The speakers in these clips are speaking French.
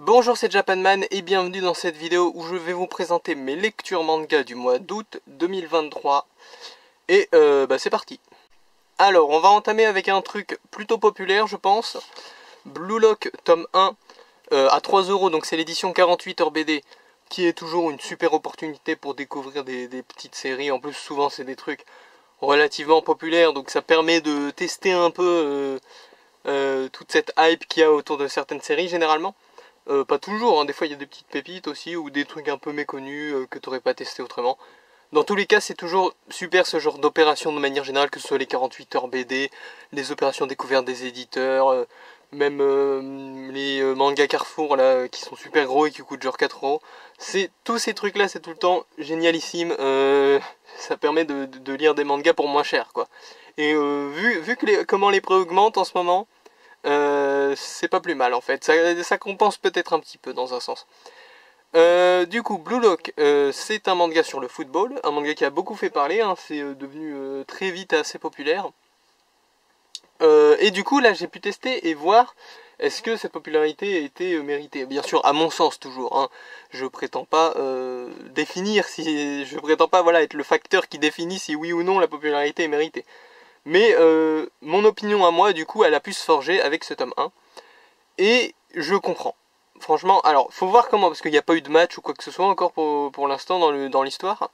Bonjour, c'est Japanman et bienvenue dans cette vidéo où je vais vous présenter mes lectures manga du mois d'août 2023. Et c'est parti. Alors, on va entamer avec un truc plutôt populaire, je pense. Blue Lock, tome 1, à 3€, donc c'est l'édition 48 hors BD, qui est toujours une super opportunité pour découvrir des petites séries. En plus, souvent, c'est des trucs relativement populaires, donc ça permet de tester un peu toute cette hype qu'il y a autour de certaines séries, généralement. Pas toujours, hein. Des fois il y a des petites pépites aussi, ou des trucs un peu méconnus que tu n'aurais pas testé autrement. Dans tous les cas, c'est toujours super ce genre d'opération de manière générale, que ce soit les 48 heures BD, les opérations découvertes des éditeurs, même les mangas Carrefour là, qui sont super gros et qui coûtent genre 4€. Tous ces trucs là, c'est tout le temps génialissime. Ça permet de lire des mangas pour moins cher, quoi. Et vu que comment les prix augmentent en ce moment, c'est pas plus mal en fait, ça compense peut-être un petit peu dans un sens. Du coup, Blue Lock, c'est un manga sur le football, un manga qui a beaucoup fait parler, hein, c'est devenu très vite assez populaire. Et du coup, là j'ai pu tester et voir est-ce que cette popularité a été méritée. Bien sûr, à mon sens toujours, hein. Je prétends pas définir, je prétends pas être le facteur qui définit si oui ou non la popularité est méritée. Mais mon opinion à moi, du coup, elle a pu se forger avec ce tome 1. Et je comprends. Franchement, alors, faut voir comment, parce qu'il n'y a pas eu de match ou quoi que ce soit encore pour l'instant dans l'histoire.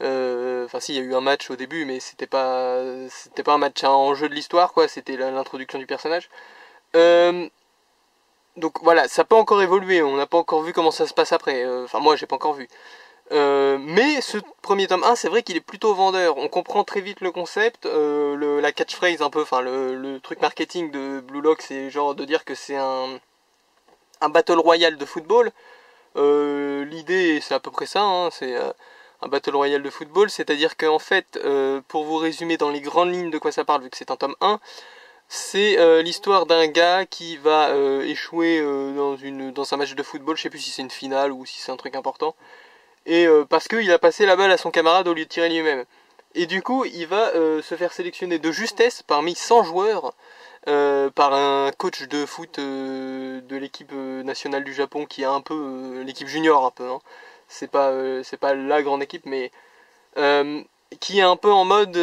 Enfin, si, il y a eu un match au début, mais c'était pas un match en jeu de l'histoire, quoi. C'était l'introduction du personnage. Donc voilà, ça peut encore évoluer. On n'a pas encore vu comment ça se passe après. Enfin, moi, j'ai pas encore vu. Mais ce premier tome 1, c'est vrai qu'il est plutôt vendeur. On comprend très vite le concept, la catchphrase un peu, enfin le truc marketing de Blue Lock, c'est genre de dire que c'est un battle royale de football. L'idée, c'est à peu près ça, hein, c'est un battle royale de football, c'est-à-dire qu'en fait, pour vous résumer dans les grandes lignes de quoi ça parle, vu que c'est un tome 1, c'est l'histoire d'un gars qui va échouer dans un match de football, je sais plus si c'est une finale ou si c'est un truc important. Et parce qu'il a passé la balle à son camarade au lieu de tirer lui-même. Et du coup, il va se faire sélectionner de justesse parmi 100 joueurs par un coach de foot de l'équipe nationale du Japon, qui est un peu l'équipe junior un peu, hein. C'est pas la grande équipe, mais qui est un peu en mode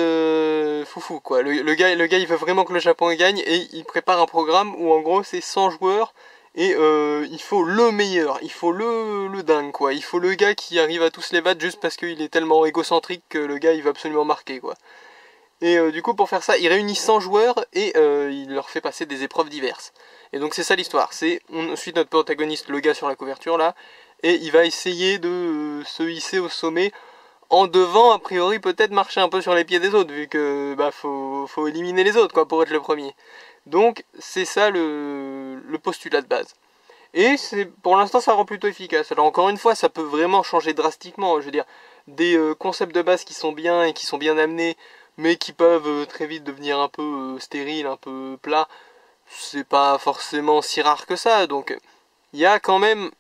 foufou, quoi. Le gars il veut vraiment que le Japon gagne, et il prépare un programme où en gros c'est 100 joueurs. Et il faut le meilleur, il faut le dingue, quoi. Il faut le gars qui arrive à tous les battre juste parce qu'il est tellement égocentrique que le gars il veut absolument marquer, quoi. Et du coup, pour faire ça, il réunit 100 joueurs et il leur fait passer des épreuves diverses. Et donc c'est ça l'histoire, on suit notre protagoniste, le gars sur la couverture là, et il va essayer de se hisser au sommet en devant a priori peut-être marcher un peu sur les pieds des autres, vu que faut éliminer les autres, quoi, pour être le premier. Donc c'est ça le postulat de base. Et pour l'instant ça rend plutôt efficace. Alors encore une fois, ça peut vraiment changer drastiquement. Je veux dire, des concepts de base qui sont bien et qui sont bien amenés, mais qui peuvent très vite devenir un peu stériles, un peu plats, c'est pas forcément si rare que ça. Donc il y a quand même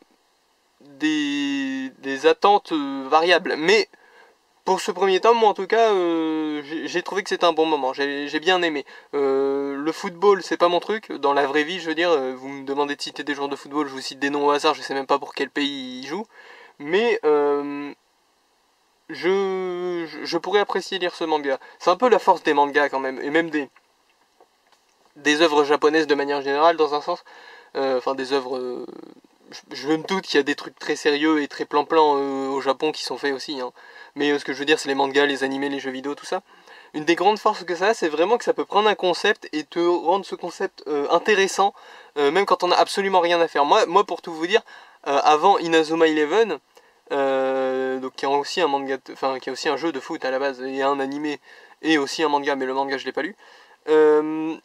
des attentes variables. Mais pour ce premier tome, moi en tout cas, j'ai trouvé que c'était un bon moment, j'ai bien aimé. Le football, c'est pas mon truc, dans la vraie vie, je veux dire, vous me demandez de citer des joueurs de football, je vous cite des noms au hasard, je sais même pas pour quel pays ils jouent. Mais je pourrais apprécier lire ce manga. C'est un peu la force des mangas quand même, et même des œuvres japonaises de manière générale, dans un sens. Enfin, des œuvres... je me doute qu'il y a des trucs très sérieux et très plan-plan au Japon qui sont faits aussi, hein. Mais ce que je veux dire, c'est les mangas, les animés, les jeux vidéo, tout ça. Une des grandes forces que ça a, c'est vraiment que ça peut prendre un concept et te rendre ce concept intéressant, même quand on a absolument rien à faire. Moi pour tout vous dire, avant Inazuma Eleven, donc qui a aussi un manga, enfin qui a aussi un jeu de foot à la base et un animé et aussi un manga, mais le manga je l'ai pas lu. Avant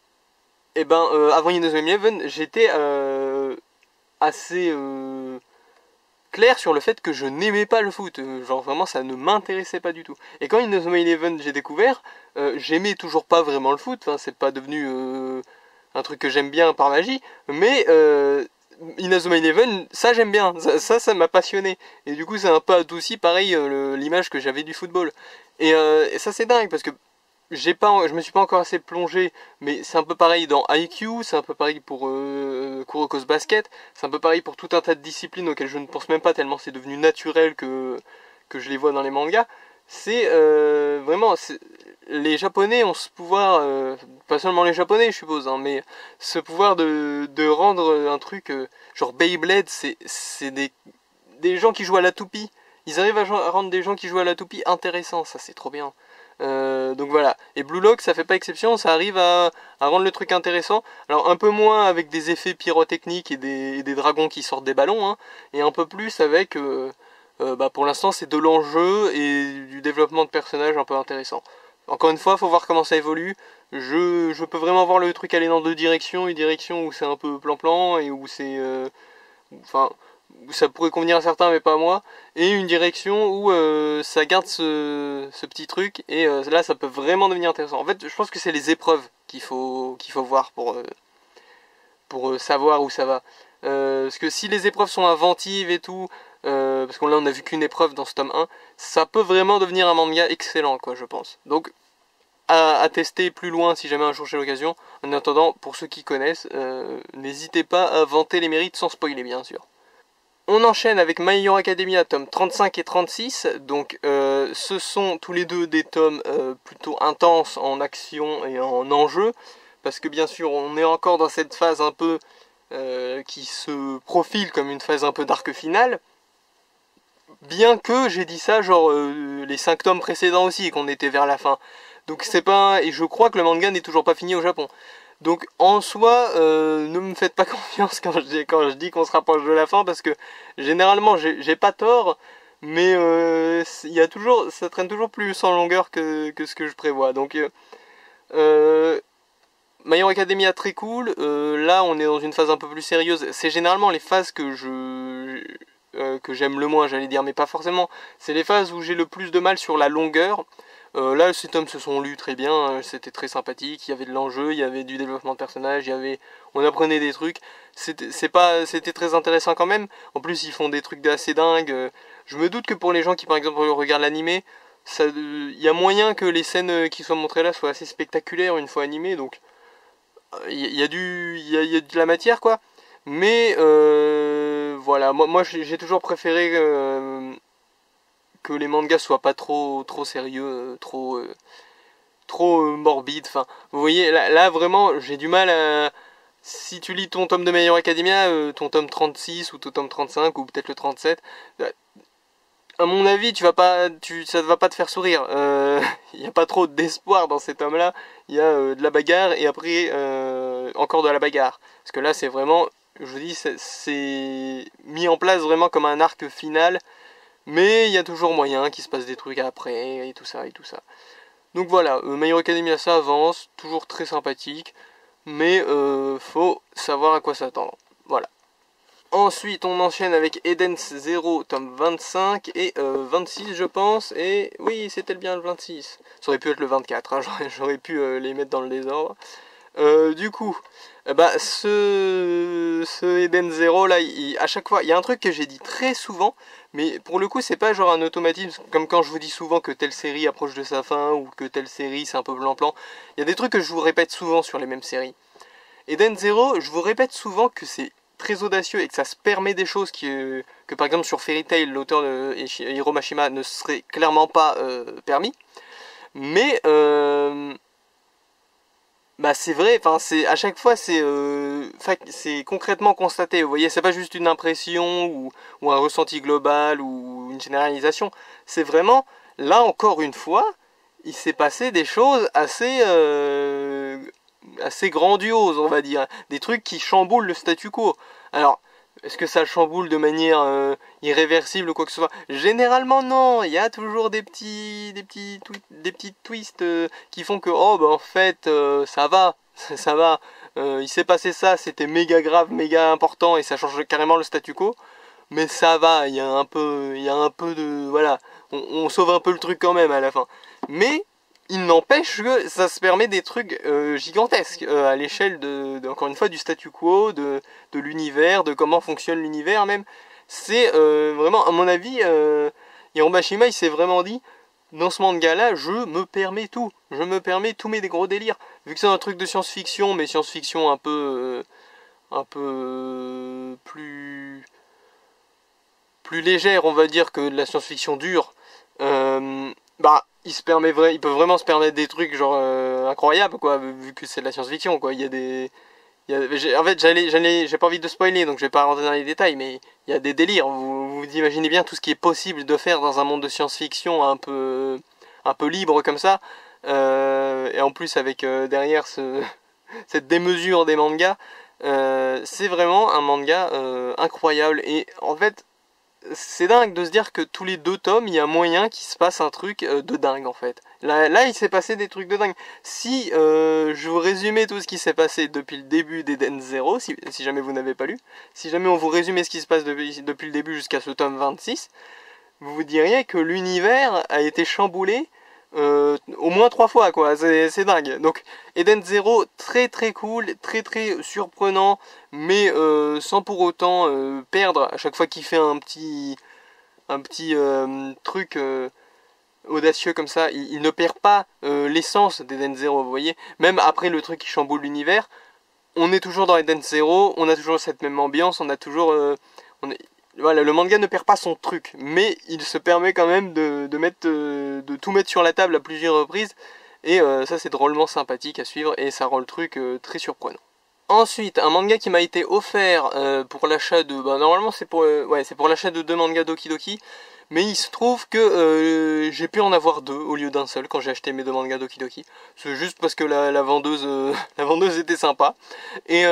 Inazuma Eleven, j'étais assez clair sur le fait que je n'aimais pas le foot, genre vraiment ça ne m'intéressait pas du tout. Et quand Inazuma Eleven j'ai découvert, j'aimais toujours pas vraiment le foot, enfin c'est pas devenu un truc que j'aime bien par magie, mais Inazuma Eleven, ça j'aime bien, ça m'a passionné, et du coup ça a un peu adouci pareil l'image que j'avais du football. Et ça c'est dingue parce que je me suis pas encore assez plongé, mais c'est un peu pareil dans IQ, c'est un peu pareil pour Kuroko's Basket, c'est un peu pareil pour tout un tas de disciplines auxquelles je ne pense même pas tellement c'est devenu naturel que je les vois dans les mangas. C'est vraiment, les Japonais ont ce pouvoir, pas seulement les Japonais je suppose, hein, mais ce pouvoir de rendre un truc genre Beyblade, c'est des gens qui jouent à la toupie. Ils arrivent à rendre des gens qui jouent à la toupie intéressants, ça c'est trop bien. Donc voilà, et Blue Lock ça fait pas exception, ça arrive à rendre le truc intéressant. Alors un peu moins avec des effets pyrotechniques et des dragons qui sortent des ballons, hein, et un peu plus avec, bah pour l'instant c'est de l'enjeu et du développement de personnages un peu intéressant. Encore une fois, faut voir comment ça évolue. Je peux vraiment voir le truc aller dans deux directions, une direction où c'est un peu plan-plan et où c'est... enfin, ça pourrait convenir à certains mais pas à moi, et une direction où ça garde ce petit truc, et là ça peut vraiment devenir intéressant. En fait je pense que c'est les épreuves qu'il faut voir pour savoir où ça va. Parce que si les épreuves sont inventives et tout, parce que là on a vu qu'une épreuve dans ce tome 1, ça peut vraiment devenir un manga excellent quoi je pense. Donc à tester plus loin si jamais un jour j'ai l'occasion. En attendant, pour ceux qui connaissent, n'hésitez pas à vanter les mérites sans spoiler bien sûr. On enchaîne avec My Hero Academia, tome 35 et 36. Donc ce sont tous les deux des tomes plutôt intenses en action et en enjeu. Parce que bien sûr on est encore dans cette phase un peu qui se profile comme une phase un peu d'arc final. Bien que j'ai dit ça genre les 5 tomes précédents aussi et qu'on était vers la fin. Donc c'est pas... Et je crois que le manga n'est toujours pas fini au Japon. Donc en soi, ne me faites pas confiance quand je dis qu'on se rapproche de la fin, parce que généralement j'ai pas tort, mais y a toujours, ça traîne toujours plus en longueur que ce que je prévois. Donc My Hero Academia très cool, là on est dans une phase un peu plus sérieuse, c'est généralement les phases que j'aime le moins j'allais dire, mais pas forcément, c'est les phases où j'ai le plus de mal sur la longueur. Là, ces tomes se sont lus très bien, c'était très sympathique, il y avait de l'enjeu, il y avait du développement de personnages, on apprenait des trucs, c'était très intéressant quand même. En plus, ils font des trucs assez dingues. Je me doute que pour les gens qui, par exemple, regardent l'animé, il y a moyen que les scènes qui soient montrées là soient assez spectaculaires une fois animées, donc il y a de la matière, quoi. Mais voilà, moi j'ai toujours préféré que les mangas soient pas trop sérieux, trop morbide. Enfin, vous voyez, là vraiment, j'ai du mal à... Si tu lis ton tome de My Hero Academia, ton tome 36 ou ton tome 35 ou peut-être le 37, à mon avis, ça ne va pas te faire sourire. Il n'y a pas trop d'espoir dans ces tomes-là. Il y a de la bagarre et après encore de la bagarre. Parce que là, c'est vraiment, je vous dis, c'est mis en place vraiment comme un arc final. Mais il y a toujours moyen qu'il se passe des trucs après et tout ça et tout ça. Donc voilà, My Hero Academia ça avance, toujours très sympathique, mais faut savoir à quoi s'attendre. Voilà. Ensuite on enchaîne avec Eden's Zero tome 25 et 26 je pense, et oui c'était bien le 26. Ça aurait pu être le 24, hein, j'aurais pu les mettre dans le désordre. Du coup, bah ce Eden Zero là, à chaque fois, il y a un truc que j'ai dit très souvent, mais pour le coup c'est pas genre un automatisme, comme quand je vous dis souvent que telle série approche de sa fin, ou que telle série c'est un peu plan-plan. Il y a des trucs que je vous répète souvent sur les mêmes séries. Eden Zero, je vous répète souvent que c'est très audacieux et que ça se permet des choses que par exemple sur Fairy Tail, l'auteur de Hiro Mashima ne serait clairement pas permis. Mais bah c'est vrai, enfin c'est à chaque fois c'est concrètement constaté. Vous voyez, c'est pas juste une impression ou un ressenti global ou une généralisation. C'est vraiment là encore une fois, il s'est passé des choses assez grandioses, on va dire, des trucs qui chamboulent le statu quo. Alors est-ce que ça chamboule de manière irréversible ou quoi que ce soit? Généralement non, il y a toujours des petits twists qui font que oh bah en fait ça va, ça va. Il s'est passé ça, c'était méga grave, méga important et ça change carrément le statu quo. Mais ça va, il y a un peu de voilà, on sauve un peu le truc quand même à la fin. Mais il n'empêche que ça se permet des trucs gigantesques à l'échelle encore une fois du statu quo, de l'univers, de comment fonctionne l'univers même. C'est vraiment, à mon avis, Hiro Mashima il s'est vraiment dit, dans ce manga-là, je me permets tout. Je me permets tous mes gros délires. Vu que c'est un truc de science-fiction, mais science-fiction un peu plus légère, on va dire, que de la science-fiction dure. Bah, il peut vraiment se permettre des trucs genre incroyables, quoi, vu que c'est de la science-fiction, quoi. Il y a des, en fait, j'ai pas envie de spoiler, donc je vais pas rentrer dans les détails, mais il y a des délires. Vous imaginez bien tout ce qui est possible de faire dans un monde de science-fiction un peu libre comme ça, et en plus avec derrière cette démesure des mangas. C'est vraiment un manga incroyable, et en fait c'est dingue de se dire que tous les 2 tomes il y a moyen qu'il se passe un truc de dingue en fait. Là il s'est passé des trucs de dingue. Si je vous résumais tout ce qui s'est passé depuis le début d'Eden Zero, si jamais vous n'avez pas lu, si jamais on vous résumait ce qui se passe depuis le début jusqu'à ce tome 26, vous vous diriez que l'univers a été chamboulé au moins 3 fois, quoi. C'est dingue. Donc Eden Zero, très très cool, très très surprenant, mais sans pour autant perdre à chaque fois qu'il fait un petit truc audacieux comme ça. Il ne perd pas l'essence d'Eden Zero, vous voyez. Même après le truc qui chamboule l'univers, on est toujours dans Eden Zero, on a toujours cette même ambiance, on a toujours voilà, le manga ne perd pas son truc, mais il se permet quand même de tout mettre sur la table à plusieurs reprises, et ça c'est drôlement sympathique à suivre, et ça rend le truc très surprenant. Ensuite, un manga qui m'a été offert pour l'achat de... Bah, normalement c'est pour l'achat de 2 mangas Doki Doki, mais il se trouve que j'ai pu en avoir 2 au lieu d'un seul quand j'ai acheté mes 2 mangas Doki Doki. C'est juste parce que la vendeuse, la vendeuse était sympa. Et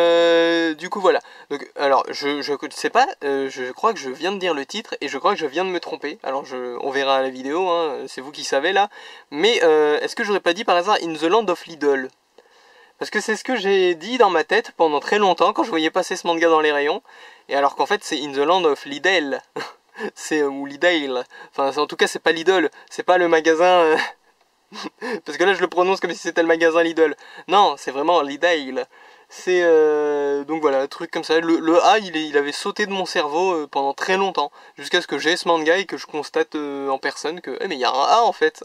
du coup voilà. Donc, alors je sais pas, je crois que je viens de dire le titre et je crois que je viens de me tromper. Alors on verra à la vidéo, hein, c'est vous qui savez là. Mais est-ce que j'aurais pas dit par hasard In the Land of Lidl? Parce que c'est ce que j'ai dit dans ma tête pendant très longtemps quand je voyais passer ce manga dans les rayons. Et alors qu'en fait c'est In the Land of Lidl. C'est ou Lidl. Enfin en tout cas c'est pas Lidl. C'est pas le magasin... Parce que là je le prononce comme si c'était le magasin Lidl. Non, c'est vraiment Lidl. C'est donc voilà, truc comme ça. Le A il avait sauté de mon cerveau pendant très longtemps. Jusqu'à ce que j'ai ce manga et que je constate en personne que... mais il y a un A en fait.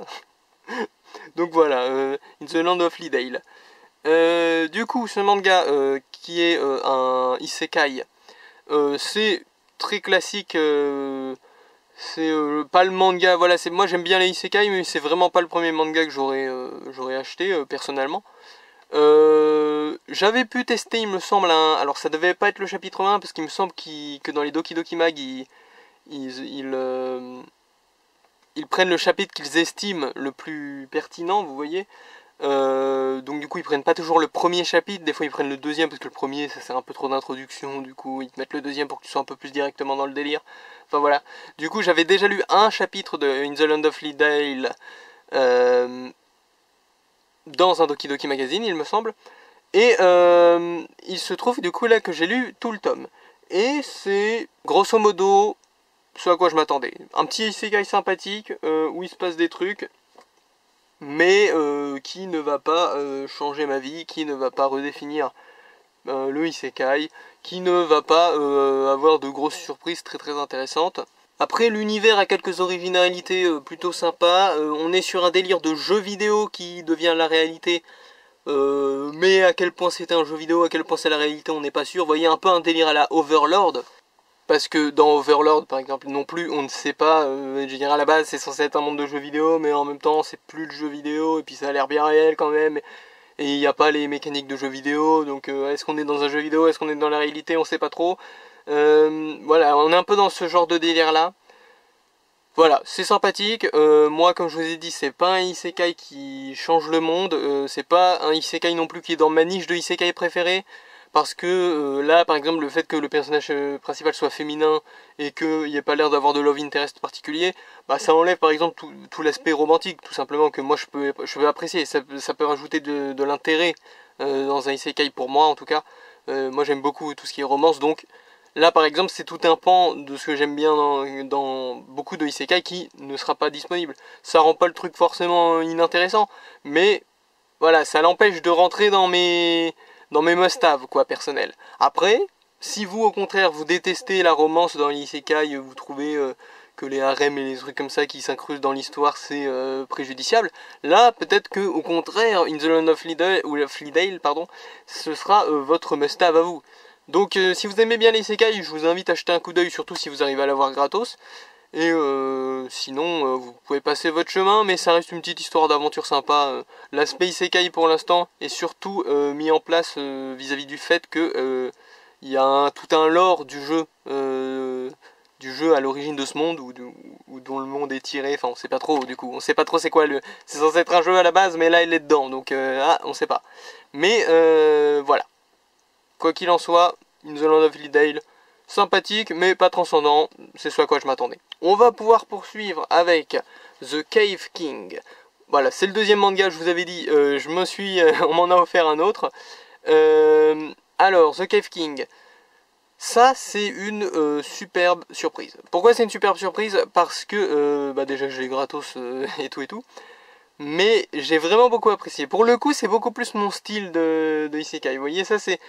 Donc voilà, In the Land of Lidl. Du coup, ce manga qui est un isekai, c'est très classique, c'est pas le manga, voilà, moi j'aime bien les isekai, mais c'est vraiment pas le premier manga que j'aurais acheté personnellement. J'avais pu tester, il me semble, alors ça devait pas être le chapitre 1, parce qu'il me semble que dans les Doki Doki Mag, ils prennent le chapitre qu'ils estiment le plus pertinent, vous voyez. Donc du coup ils prennent pas toujours le premier chapitre, des fois ils prennent le deuxième parce que le premier ça sert un peu trop d'introduction, du coup ils te mettent le deuxième pour que tu sois un peu plus directement dans le délire. Enfin voilà, du coup j'avais déjà lu un chapitre de In the Land of Lidl dans un Doki Doki Magazine il me semble, et il se trouve du coup là que j'ai lu tout le tome, et c'est grosso modo ce à quoi je m'attendais. Un petit isekai sympathique où il se passe des trucs, mais qui ne va pas changer ma vie, qui ne va pas redéfinir le isekai, qui ne va pas avoir de grosses surprises très très intéressantes. Après, l'univers a quelques originalités plutôt sympas. On est sur un délire de jeu vidéo qui devient la réalité, mais à quel point c'était un jeu vidéo, à quel point c'est la réalité, on n'est pas sûr. Vous voyez, un peu un délire à la Overlord. Parce que dans Overlord par exemple non plus on ne sait pas, je veux dire à la base c'est censé être un monde de jeux vidéo, mais en même temps c'est plus le jeu vidéo, et puis ça a l'air bien réel quand même, et il n'y a pas les mécaniques de jeux vidéo, donc est-ce qu'on est dans un jeu vidéo, est-ce qu'on est dans la réalité, on sait pas trop. Voilà, on est un peu dans ce genre de délire là. Voilà, c'est sympathique, moi comme je vous ai dit c'est pas un isekai qui change le monde, c'est pas un isekai non plus qui est dans ma niche de isekai préféré. Parce que là, par exemple, le fait que le personnage principal soit féminin et qu'il n'y ait pas l'air d'avoir de love interest particulier, bah, ça enlève par exemple tout l'aspect romantique, tout simplement, que moi je peux apprécier. Ça peut rajouter de l'intérêt dans un isekai pour moi en tout cas. Moi j'aime beaucoup tout ce qui est romance, donc là par exemple c'est tout un pan de ce que j'aime bien dans beaucoup de isekai qui ne sera pas disponible. Ça rend pas le truc forcément inintéressant, mais voilà, ça l'empêche de rentrer dans mes must-have, quoi, personnels. Après, si vous, au contraire, vous détestez la romance dans l'isekai, vous trouvez que les harems et les trucs comme ça qui s'incrustent dans l'histoire c'est préjudiciable. Là, peut-être que au contraire, In the Land of Flea pardon, ce sera votre must-have à vous. Donc si vous aimez bien les isekai, je vous invite à jeter un coup d'œil, surtout si vous arrivez à l'avoir gratos. Et sinon, vous pouvez passer votre chemin, mais ça reste une petite histoire d'aventure sympa. L'aspect isekai pour l'instant est surtout mis en place vis-à-vis du fait que il y a tout un lore du jeu à l'origine de ce monde, ou dont le monde est tiré, enfin on sait pas trop du coup, on sait pas trop c'est quoi c'est censé être un jeu à la base, mais là il est dedans, donc on sait pas. Mais voilà. Quoi qu'il en soit, In the Land of Flea, sympathique, mais pas transcendant, c'est ce à quoi je m'attendais. On va pouvoir poursuivre avec The Cave King. Voilà, c'est le deuxième manga, je vous avais dit, on m'en a offert un autre. Alors, The Cave King, ça c'est une superbe surprise. Pourquoi c'est une superbe surprise? Parce que, déjà je l'ai gratos et tout. Mais j'ai vraiment beaucoup apprécié. Pour le coup, c'est beaucoup plus mon style de isekai. Vous voyez, ça c'est...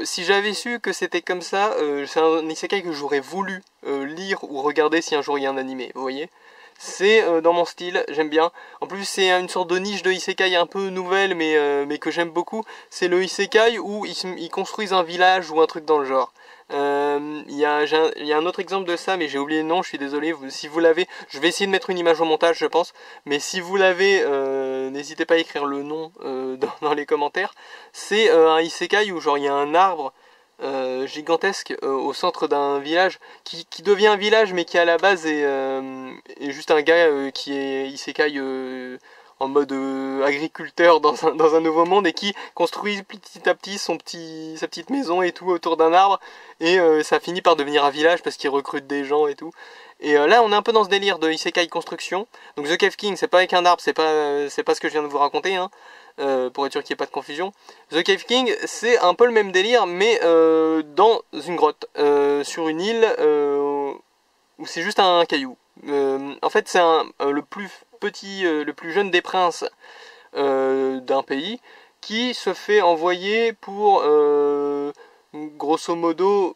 Si j'avais su que c'était comme ça, c'est un isekai que j'aurais voulu lire ou regarder si un jour il y a un animé, vous voyez. C'est dans mon style, j'aime bien. En plus c'est une sorte de niche de isekai un peu nouvelle, mais que j'aime beaucoup. C'est le isekai où ils construisent un village ou un truc dans le genre. Il y a un autre exemple de ça, mais j'ai oublié le nom, je suis désolé. Si vous l'avez, je vais essayer de mettre une image au montage, je pense. Mais si vous l'avez, n'hésitez pas à écrire le nom dans les commentaires. C'est un isekai où genre il y a un arbre gigantesque au centre d'un village qui devient un village, mais qui à la base est juste un gars qui est isekai en mode agriculteur dans un nouveau monde, et qui construit petit à petit sa petite maison et tout autour d'un arbre, et ça finit par devenir un village parce qu'il recrute des gens et tout. Et là on est un peu dans ce délire de isekai construction. Donc The Cave King, c'est pas avec un arbre, c'est pas ce que je viens de vous raconter, hein. Pour être sûr qu'il n'y ait pas de confusion. The Cave King, c'est un peu le même délire, mais dans une grotte, sur une île où c'est juste un caillou. En fait, c'est le plus petit, le plus jeune des princes d'un pays, qui se fait envoyer pour, grosso modo,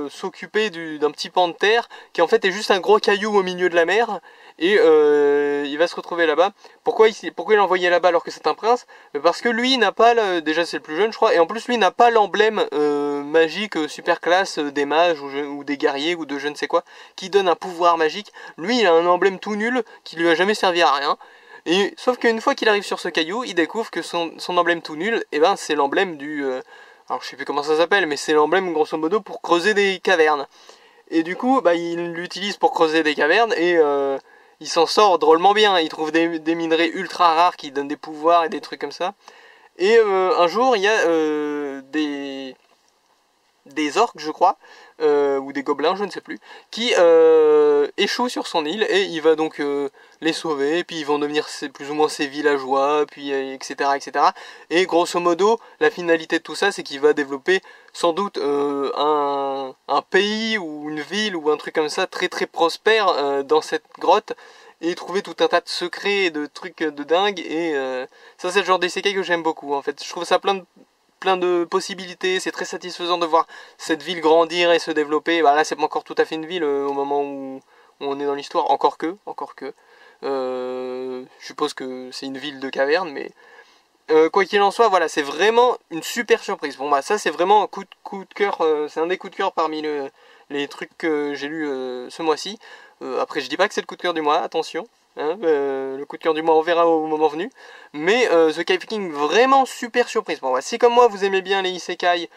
s'occuper d'un petit pan de terre, qui en fait est juste un gros caillou au milieu de la mer. Et il va se retrouver là-bas. Pourquoi il est envoyé là-bas alors que c'est un prince? Parce que lui n'a pas, déjà c'est le plus jeune je crois, et en plus lui n'a pas l'emblème magique super classe des mages ou des guerriers ou de je ne sais quoi, qui donne un pouvoir magique. Lui il a un emblème tout nul qui lui a jamais servi à rien. Et sauf qu'une fois qu'il arrive sur ce caillou, il découvre que son emblème tout nul, et ben c'est l'emblème du... alors je sais plus comment ça s'appelle, mais c'est l'emblème grosso modo pour creuser des cavernes. Et du coup, il l'utilise pour creuser des cavernes, et il s'en sort drôlement bien. Il trouve des minerais ultra rares qui donnent des pouvoirs et des trucs comme ça. Et un jour, il y a des orques, je crois, ou des gobelins, je ne sais plus, qui échouent sur son île, et il va donc les sauver, et puis ils vont devenir plus ou moins ses villageois, puis etc. Et grosso modo, la finalité de tout ça, c'est qu'il va développer sans doute un pays ou une ville ou un truc comme ça très très prospère dans cette grotte, et trouver tout un tas de secrets et de trucs de dingue. Et ça c'est le genre d'isekai que j'aime beaucoup en fait. Je trouve ça plein de possibilités, c'est très satisfaisant de voir cette ville grandir et se développer. Là c'est pas encore tout à fait une ville au moment où on est dans l'histoire, encore que. Je suppose que c'est une ville de caverne, mais quoi qu'il en soit, voilà, c'est vraiment une super surprise. Bon ça c'est vraiment un coup de cœur, c'est un des coups de cœur parmi les trucs que j'ai lus ce mois-ci. Après je dis pas que c'est le coup de cœur du mois, attention. Hein, le coup de cœur du mois on verra au moment venu. Mais The Cave King, vraiment super surprise. Bon, si comme moi vous aimez bien les isekai,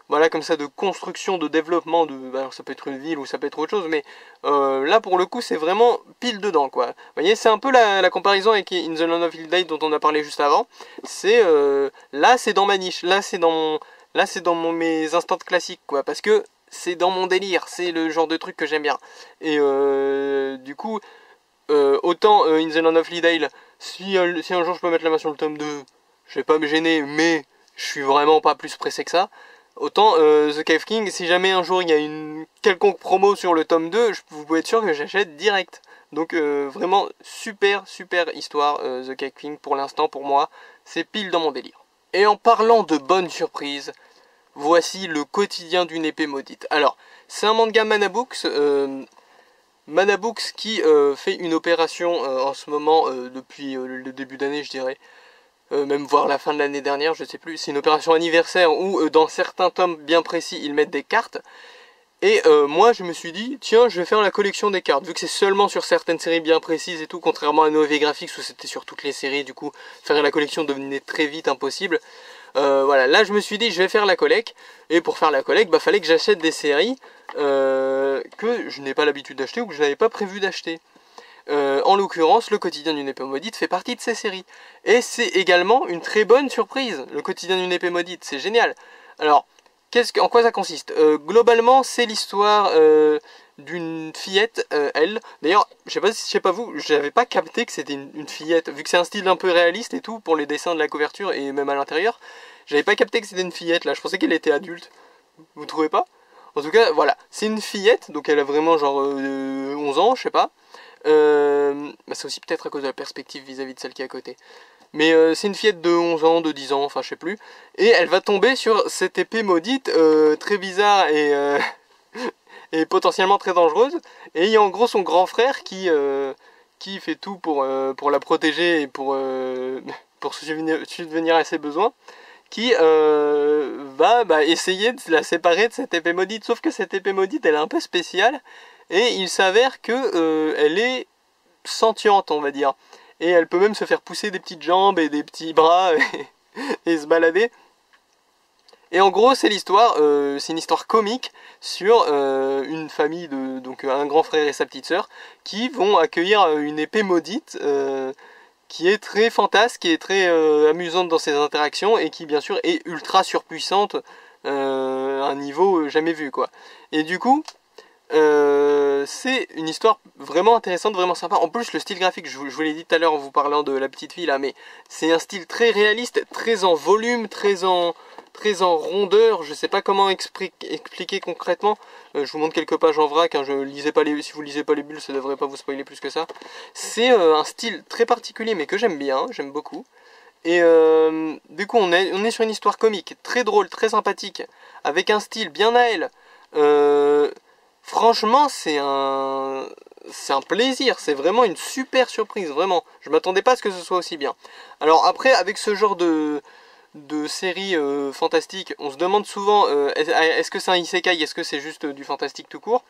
voilà, comme ça, de construction, de développement, alors ça peut être une ville ou ça peut être autre chose, mais là pour le coup c'est vraiment pile dedans quoi. Vous voyez, c'est un peu la comparaison avec In the Land of Flea dont on a parlé juste avant. C'est là c'est dans ma niche, là c'est dans mes instants classiques quoi, parce que c'est dans mon délire, c'est le genre de truc que j'aime bien. Et du coup, autant In the Land of Flea, si un jour je peux mettre la main sur le tome 2, je vais pas me gêner, mais je suis vraiment pas plus pressé que ça. Autant The Cave King, si jamais un jour il y a une quelconque promo sur le tome 2, vous pouvez être sûr que j'achète direct. Donc vraiment super histoire, The Cave King pour l'instant pour moi, c'est pile dans mon délire. Et en parlant de bonnes surprises, voici le quotidien d'une épée maudite. Alors, c'est un manga Manabooks, Mana Books qui fait une opération en ce moment, depuis le début d'année je dirais, même voir la fin de l'année dernière, je sais plus, c'est une opération anniversaire où dans certains tomes bien précis ils mettent des cartes. Et moi je me suis dit, tiens je vais faire la collection des cartes, vu que c'est seulement sur certaines séries bien précises et tout, contrairement à Noé Graphics où c'était sur toutes les séries, du coup faire la collection devenait très vite impossible. Voilà, là je me suis dit je vais faire la collecte, et pour faire la collecte, bah fallait que j'achète des séries que je n'ai pas l'habitude d'acheter ou que je n'avais pas prévu d'acheter. En l'occurrence, le quotidien d'une épée maudite fait partie de ces séries. Et c'est également une très bonne surprise, le quotidien d'une épée maudite, c'est génial. Alors, en quoi ça consiste? Globalement, c'est l'histoire d'une fillette, elle. D'ailleurs, je sais pas vous, j'avais pas capté que c'était une fillette, vu que c'est un style un peu réaliste et tout, pour les dessins de la couverture et même à l'intérieur. J'avais pas capté que c'était une fillette là, je pensais qu'elle était adulte. Vous trouvez pas? En tout cas, voilà, c'est une fillette, donc elle a vraiment genre 11 ans, je sais pas. Bah c'est aussi peut-être à cause de la perspective vis-à-vis de celle qui est à côté. Mais c'est une fillette de 11 ans, de 10 ans, enfin je sais plus. Et elle va tomber sur cette épée maudite très bizarre et potentiellement très dangereuse. Et il y a en gros son grand frère qui fait tout pour la protéger et pour subvenir à ses besoins. Qui va essayer de la séparer de cette épée maudite. Sauf que cette épée maudite, elle est un peu spéciale. Et il s'avère que elle est sentiente, on va dire. Et elle peut même se faire pousser des petites jambes et des petits bras et se balader. Et en gros, c'est l'histoire, c'est une histoire comique sur une famille donc un grand frère et sa petite sœur qui vont accueillir une épée maudite qui est très fantasque, qui est très amusante dans ses interactions et qui bien sûr est ultra surpuissante à un niveau jamais vu quoi. Et du coup, c'est une histoire vraiment intéressante, vraiment sympa. En plus le style graphique, je vous l'ai dit tout à l'heure en vous parlant de la petite fille là, mais c'est un style très réaliste, très en volume, très en rondeur. Je sais pas comment expliquer concrètement. Je vous montre quelques pages en vrac, hein, si vous lisez pas les bulles, ça devrait pas vous spoiler plus que ça. C'est un style très particulier mais que j'aime bien, j'aime beaucoup. Et du coup on est sur une histoire comique, très drôle, très sympathique, avec un style bien à elle. Franchement c'est un plaisir, c'est vraiment une super surprise, vraiment. Je m'attendais pas à ce que ce soit aussi bien. Alors après, avec ce genre de séries fantastiques, on se demande souvent est-ce que c'est un isekai, est-ce que c'est juste du fantastique tout court?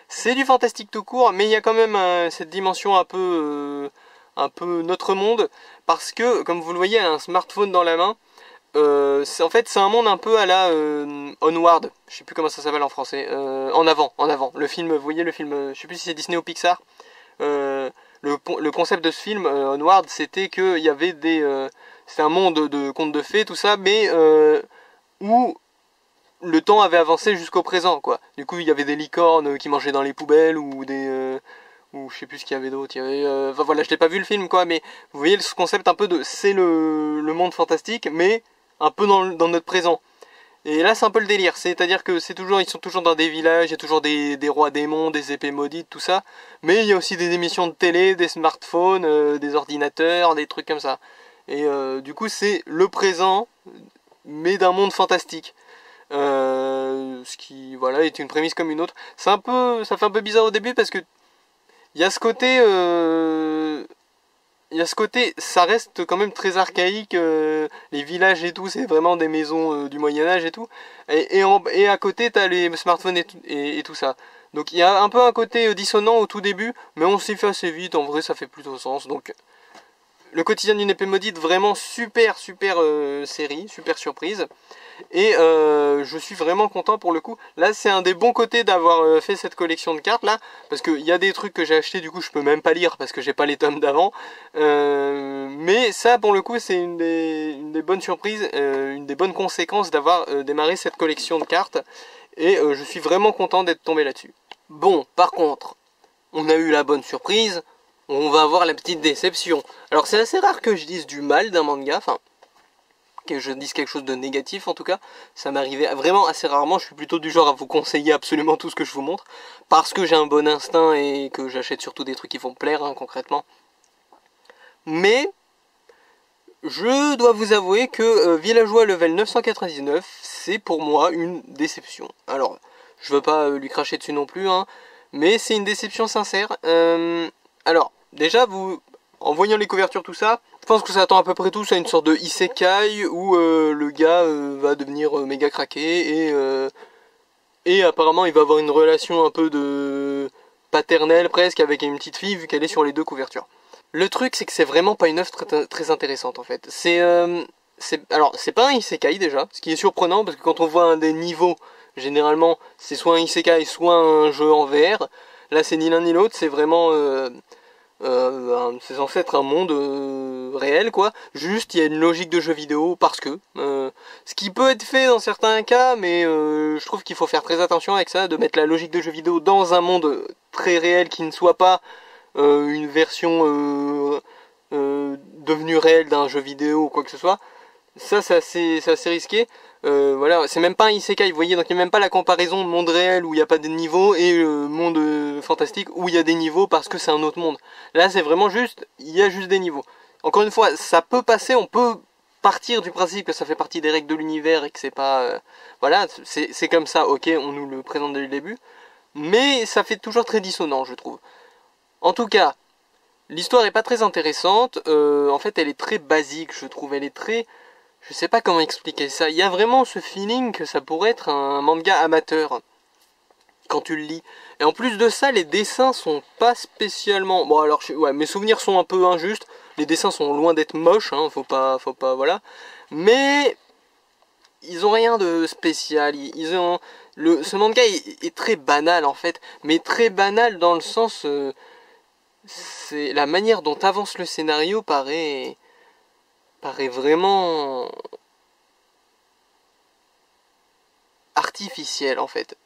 C'est du fantastique tout court, mais il y a quand même cette dimension un peu notre monde, parce que comme vous le voyez, elle a un smartphone dans la main. En fait c'est un monde un peu à la Onward, je sais plus comment ça s'appelle en français, en avant, le film, vous voyez le film, je sais plus si c'est Disney ou Pixar. Le concept de ce film, Onward, c'était qu'il y avait c'était un monde de contes de fées, tout ça, mais où le temps avait avancé jusqu'au présent, quoi. Du coup, il y avait des licornes qui mangeaient dans les poubelles, ou je sais plus ce qu'il y avait d'autre. Enfin voilà, je n'ai pas vu le film, quoi, mais vous voyez ce concept un peu c'est le monde fantastique, mais un peu dans notre présent. Et là c'est un peu le délire, c'est-à-dire que ils sont toujours dans des villages, il y a toujours des rois démons, des épées maudites, tout ça. Mais il y a aussi des émissions de télé, des smartphones, des ordinateurs, des trucs comme ça. Et du coup c'est le présent, mais d'un monde fantastique. Ce qui voilà est une prémisse comme une autre. Ça fait un peu bizarre au début parce que il y a ce côté ça reste quand même très archaïque, les villages et tout, c'est vraiment des maisons du Moyen-Âge et tout. Et à côté, t'as les smartphones et tout ça. Donc il y a un peu un côté dissonant au tout début, mais on s'y fait assez vite, en vrai ça fait plutôt sens. Donc le quotidien d'une épée maudite, vraiment super série, super surprise. Et je suis vraiment content pour le coup. Là c'est un des bons côtés d'avoir fait cette collection de cartes là, parce qu'il y a des trucs que j'ai acheté, du coup je peux même pas lire parce que j'ai pas les tomes d'avant. Mais ça pour le coup c'est une des bonnes surprises, une des bonnes conséquences d'avoir démarré cette collection de cartes. Et je suis vraiment content d'être tombé là-dessus. Bon, par contre, on a eu la bonne surprise, on va avoir la petite déception. Alors c'est assez rare que je dise du mal d'un manga, enfin que je dise quelque chose de négatif en tout cas, ça m'arrivait vraiment assez rarement. Je suis plutôt du genre à vous conseiller absolument tout ce que je vous montre, parce que j'ai un bon instinct et que j'achète surtout des trucs qui vont plaire, hein, concrètement. Mais je dois vous avouer que Villageois level 999, c'est pour moi une déception. Alors, je veux pas lui cracher dessus non plus, hein, mais c'est une déception sincère. Alors, déjà, en voyant les couvertures, tout ça, je pense que ça attend à peu près tous à une sorte de isekai où le gars va devenir méga craqué et apparemment il va avoir une relation un peu de paternelle presque avec une petite fille vu qu'elle est sur les deux couvertures. Le truc c'est que c'est vraiment pas une œuvre très intéressante en fait. Alors c'est pas un isekai déjà, ce qui est surprenant parce que quand on voit un des niveaux, généralement c'est soit un isekai soit un jeu en VR. Là c'est ni l'un ni l'autre, c'est vraiment... c'est censé être un monde réel quoi, juste il y a une logique de jeu vidéo parce que ce qui peut être fait dans certains cas, mais je trouve qu'il faut faire très attention avec ça, de mettre la logique de jeu vidéo dans un monde très réel qui ne soit pas une version devenue réelle d'un jeu vidéo ou quoi que ce soit. Ça c'est assez risqué. Voilà, c'est même pas un isekai, vous voyez, donc il n'y a même pas la comparaison de monde réel où il n'y a pas de niveaux et monde fantastique où il y a des niveaux parce que c'est un autre monde. Là c'est vraiment juste, il y a juste des niveaux. Encore une fois, ça peut passer, on peut partir du principe que ça fait partie des règles de l'univers et que c'est pas... voilà, c'est comme ça, ok, on nous le présente dès le début, mais ça fait toujours très dissonant, je trouve. En tout cas, l'histoire est pas très intéressante, en fait elle est très basique, je trouve, elle est très... Je sais pas comment expliquer ça. Il y a vraiment ce feeling que ça pourrait être un manga amateur quand tu le lis. Et en plus de ça, les dessins sont pas spécialement... Bon alors, ouais, mes souvenirs sont un peu injustes. Les dessins sont loin d'être moches, hein, faut pas, voilà. Mais ils ont rien de spécial. Ce manga est très banal en fait, mais très banal dans le sens, c'est la manière dont avance le scénario paraît vraiment artificiel en fait.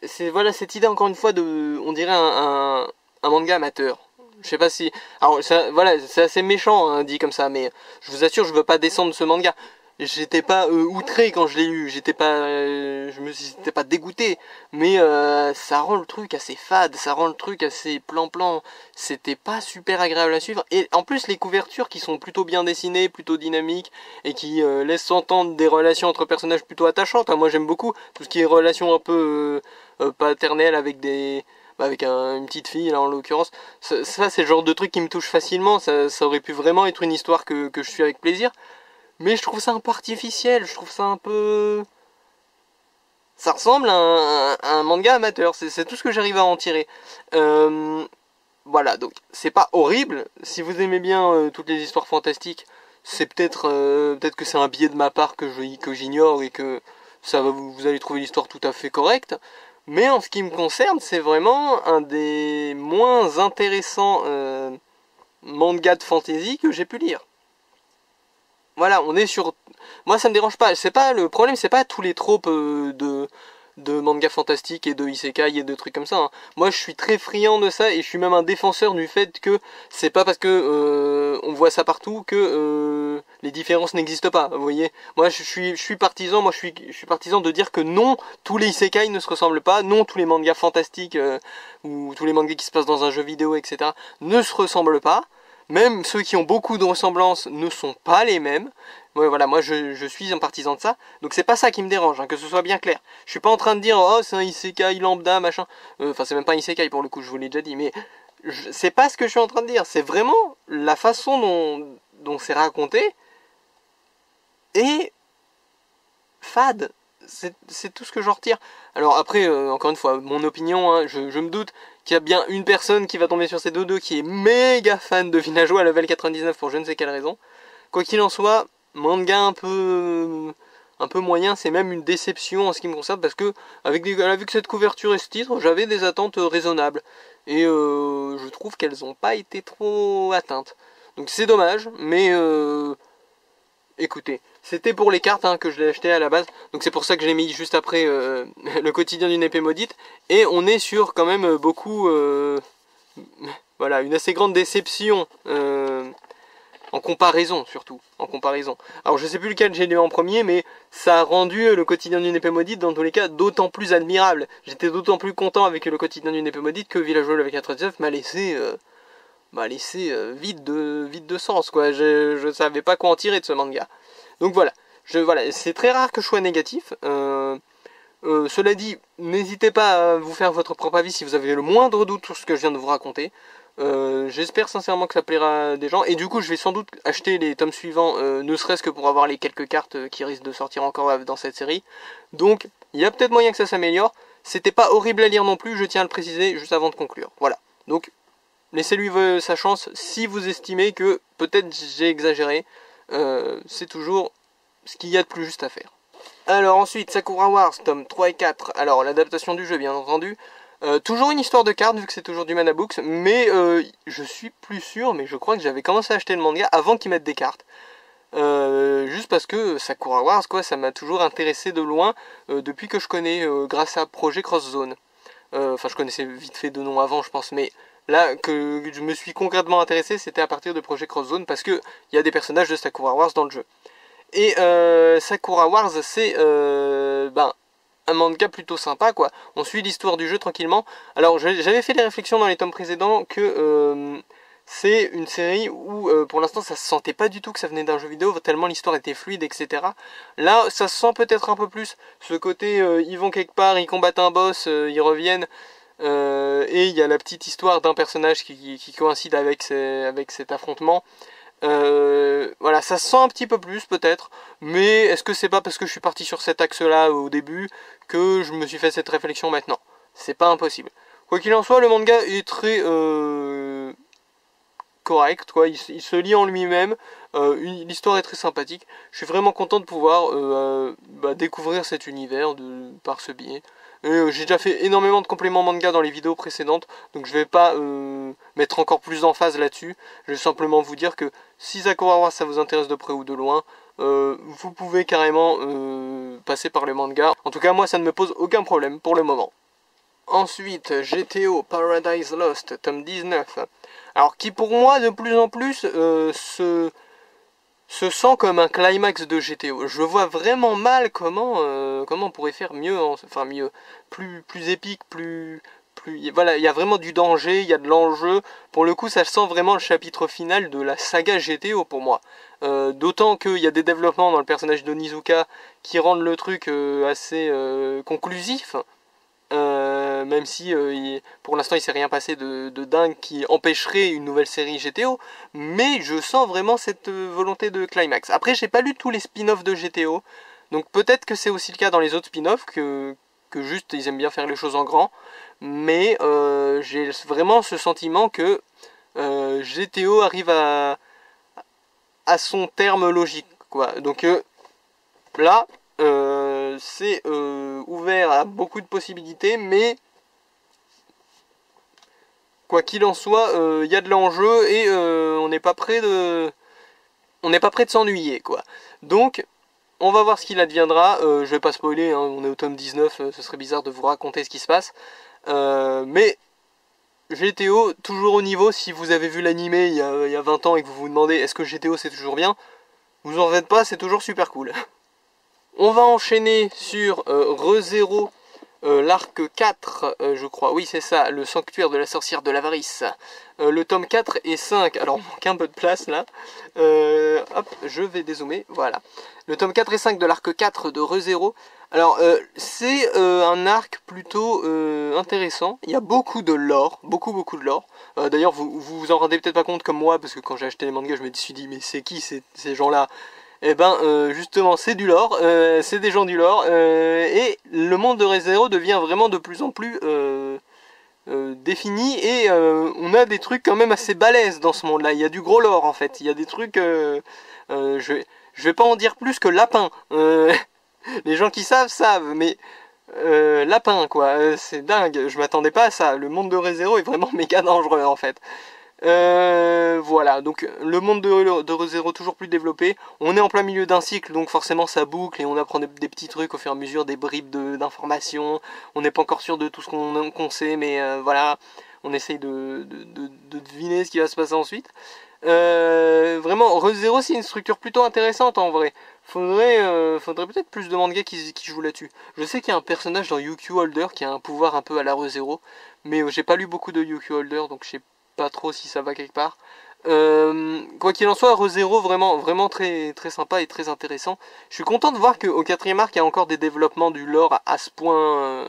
C'est voilà cette idée encore une fois de, on dirait un manga amateur. Je sais pas si, alors ça, voilà, c'est assez méchant hein, dit comme ça, mais je vous assure, je veux pas descendre ce manga. J'étais pas outré quand je l'ai lu, j'étais pas dégoûté, mais ça rend le truc assez fade, ça rend le truc assez plan-plan, c'était pas super agréable à suivre, et en plus les couvertures qui sont plutôt bien dessinées, plutôt dynamiques, et qui laissent entendre des relations entre personnages plutôt attachantes, hein. Moi j'aime beaucoup tout ce qui est relations un peu paternelles avec une petite fille là en l'occurrence, ça c'est le genre de truc qui me touche facilement, ça aurait pu vraiment être une histoire que je suis avec plaisir. Mais je trouve ça un peu artificiel, je trouve ça un peu... Ça ressemble à un manga amateur, c'est tout ce que j'arrive à en tirer. Voilà, donc c'est pas horrible. Si vous aimez bien toutes les histoires fantastiques, c'est peut-être que c'est un biais de ma part que j'ignore et que vous allez trouver l'histoire tout à fait correcte. Mais en ce qui me concerne, c'est vraiment un des moins intéressants mangas de fantasy que j'ai pu lire. Voilà, on est sur... Moi ça me dérange pas, le problème c'est pas tous les tropes de manga fantastique et de isekai et de trucs comme ça, hein. Moi je suis très friand de ça et je suis même un défenseur du fait que c'est pas parce que on voit ça partout que les différences n'existent pas, vous voyez. Moi je suis partisan, je suis partisan de dire que non, tous les isekai ne se ressemblent pas, non tous les mangas fantastiques ou tous les mangas qui se passent dans un jeu vidéo, etc. ne se ressemblent pas. Même ceux qui ont beaucoup de ressemblances ne sont pas les mêmes. Ouais, voilà, moi je suis un partisan de ça. Donc c'est pas ça qui me dérange, hein, que ce soit bien clair. Je suis pas en train de dire oh c'est un isekai lambda machin. Enfin c'est même pas un isekai pour le coup, je vous l'ai déjà dit. Mais c'est pas ce que je suis en train de dire. C'est vraiment la façon dont c'est raconté. Et fade. C'est tout ce que j'en retire. Alors après, encore une fois, mon opinion, hein, je me doute qu'il y a bien une personne qui va tomber sur ces deux qui est méga fan de Villageois à level 99 pour je ne sais quelle raison. Quoi qu'il en soit, manga un peu moyen, c'est même une déception en ce qui me concerne parce que vu que cette couverture et ce titre, j'avais des attentes raisonnables. Et je trouve qu'elles n'ont pas été trop atteintes. Donc c'est dommage, mais écoutez, c'était pour les cartes hein, que je l'ai acheté à la base, donc c'est pour ça que je l'ai mis juste après le quotidien d'une épée maudite, et on est sur quand même beaucoup, voilà, une assez grande déception, en comparaison surtout, en comparaison. Alors je sais plus lequel j'ai lu en premier, mais ça a rendu le quotidien d'une épée maudite dans tous les cas d'autant plus admirable. J'étais d'autant plus content avec le quotidien d'une épée maudite que Villageois avec 99 m'a laissé... vide de sens quoi, je savais pas quoi en tirer de ce manga. Donc voilà, c'est très rare que je sois négatif, Cela dit, n'hésitez pas à vous faire votre propre avis si vous avez le moindre doute sur ce que je viens de vous raconter. J'espère sincèrement que ça plaira à des gens, et du coup je vais sans doute acheter les tomes suivants, ne serait-ce que pour avoir les quelques cartes qui risquent de sortir encore dans cette série. Donc il y a peut-être moyen que ça s'améliore. C'était pas horrible à lire non plus, je tiens à le préciser juste avant de conclure. Voilà, donc laissez-lui sa chance si vous estimez que peut-être j'ai exagéré. C'est toujours ce qu'il y a de plus juste à faire. Alors ensuite, Sakura Wars, tome 3 et 4. Alors l'adaptation du jeu bien entendu. Toujours une histoire de cartes vu que c'est toujours du Mana Books, mais je suis plus sûr, mais je crois que j'avais commencé à acheter le manga avant qu'ils mettent des cartes. Juste parce que Sakura Wars, quoi, ça m'a toujours intéressé de loin depuis que je connais grâce à Projet Cross Zone. Enfin, je connaissais vite fait de nom avant, je pense, mais là que je me suis concrètement intéressé, c'était à partir de Projet Cross Zone parce que il y a des personnages de Sakura Wars dans le jeu. Et Sakura Wars, c'est un manga plutôt sympa, quoi. On suit l'histoire du jeu tranquillement. Alors j'avais fait des réflexions dans les tomes précédents que c'est une série où pour l'instant ça se sentait pas du tout que ça venait d'un jeu vidéo, tellement l'histoire était fluide, etc. Là ça se sent peut-être un peu plus, ce côté ils vont quelque part, ils combattent un boss, ils reviennent, et il y a la petite histoire d'un personnage qui coïncide avec cet affrontement. Voilà, ça se sent un petit peu plus peut-être, mais est-ce que c'est pas parce que je suis parti sur cet axe-là au début que je me suis fait cette réflexion maintenant? C'est pas impossible. Quoi qu'il en soit, le manga est très correct, quoi. Il se lit en lui-même, l'histoire est très sympathique. Je suis vraiment content de pouvoir découvrir cet univers par ce biais. J'ai déjà fait énormément de compléments manga dans les vidéos précédentes, donc je vais pas mettre encore plus d'emphase là-dessus. Je vais simplement vous dire que si Sakura Wars ça vous intéresse de près ou de loin, vous pouvez carrément passer par le manga. En tout cas, moi ça ne me pose aucun problème pour le moment. Ensuite, GTO Paradise Lost, tome 19. Alors qui pour moi de plus en plus se sent comme un climax de GTO. Je vois vraiment mal comment on pourrait faire mieux, enfin mieux, plus épique, voilà, il y a vraiment du danger, il y a de l'enjeu. Pour le coup, ça sent vraiment le chapitre final de la saga GTO pour moi. D'autant qu'il y a des développements dans le personnage d'Onizuka qui rendent le truc assez conclusif. Même si pour l'instant il s'est rien passé de dingue qui empêcherait une nouvelle série GTO, mais je sens vraiment cette volonté de climax. Après j'ai pas lu tous les spin-offs de GTO, donc peut-être que c'est aussi le cas dans les autres spin-offs, que juste ils aiment bien faire les choses en grand, mais j'ai vraiment ce sentiment que GTO arrive à son terme logique, quoi. Donc là c'est ouvert à beaucoup de possibilités, mais quoi qu'il en soit, y a de l'enjeu et on n'est pas prêt de s'ennuyer, quoi. Donc on va voir ce qu'il adviendra. Je vais pas spoiler, hein, on est au tome 19, ce serait bizarre de vous raconter ce qui se passe, mais GTO toujours au niveau. Si vous avez vu l'animé il y a 20 ans et que vous vous demandez est-ce que GTO c'est toujours bien, vous en faites pas, c'est toujours super cool. On va enchaîner sur ReZero, l'arc 4, je crois. Oui, c'est ça, le sanctuaire de la sorcière de l'avarice. Le tome 4 et 5. Alors, on manque un peu de place là. Hop, je vais dézoomer. Voilà. Le tome 4 et 5 de l'arc 4 de ReZero. Alors, c'est un arc plutôt intéressant. Il y a beaucoup de lore, beaucoup de lore. D'ailleurs, vous en rendez peut-être pas compte comme moi, parce que quand j'ai acheté les mangas, je me suis dit, mais c'est qui ces gens-là? Eh ben justement c'est du lore, c'est des gens du lore, et le monde de ReZero devient vraiment de plus en plus défini, et on a des trucs quand même assez balèzes dans ce monde là. Il y a du gros lore en fait, il y a des trucs, je vais pas en dire plus que lapin, les gens qui savent, mais lapin quoi, c'est dingue, je m'attendais pas à ça. Le monde de ReZero est vraiment méga dangereux en fait. Voilà, donc le monde de ReZero toujours plus développé. On est en plein milieu d'un cycle, donc forcément ça boucle et on apprend des petits trucs au fur et à mesure, des bribes d'informations. On n'est pas encore sûr de tout ce qu'on sait, mais voilà, on essaye de deviner ce qui va se passer ensuite. Vraiment, ReZero c'est une structure plutôt intéressante en vrai. Faudrait peut-être plus de mangas qui jouent là-dessus. Je sais qu'il y a un personnage dans Yu-Q Holder qui a un pouvoir un peu à la ReZero, mais j'ai pas lu beaucoup de Yu-Q Holder, donc je sais pas trop si ça va quelque part. Quoi qu'il en soit, ReZero vraiment, vraiment très, très sympa et très intéressant. Je suis content de voir qu'au 4ème arc, il y a encore des développements du lore à ce point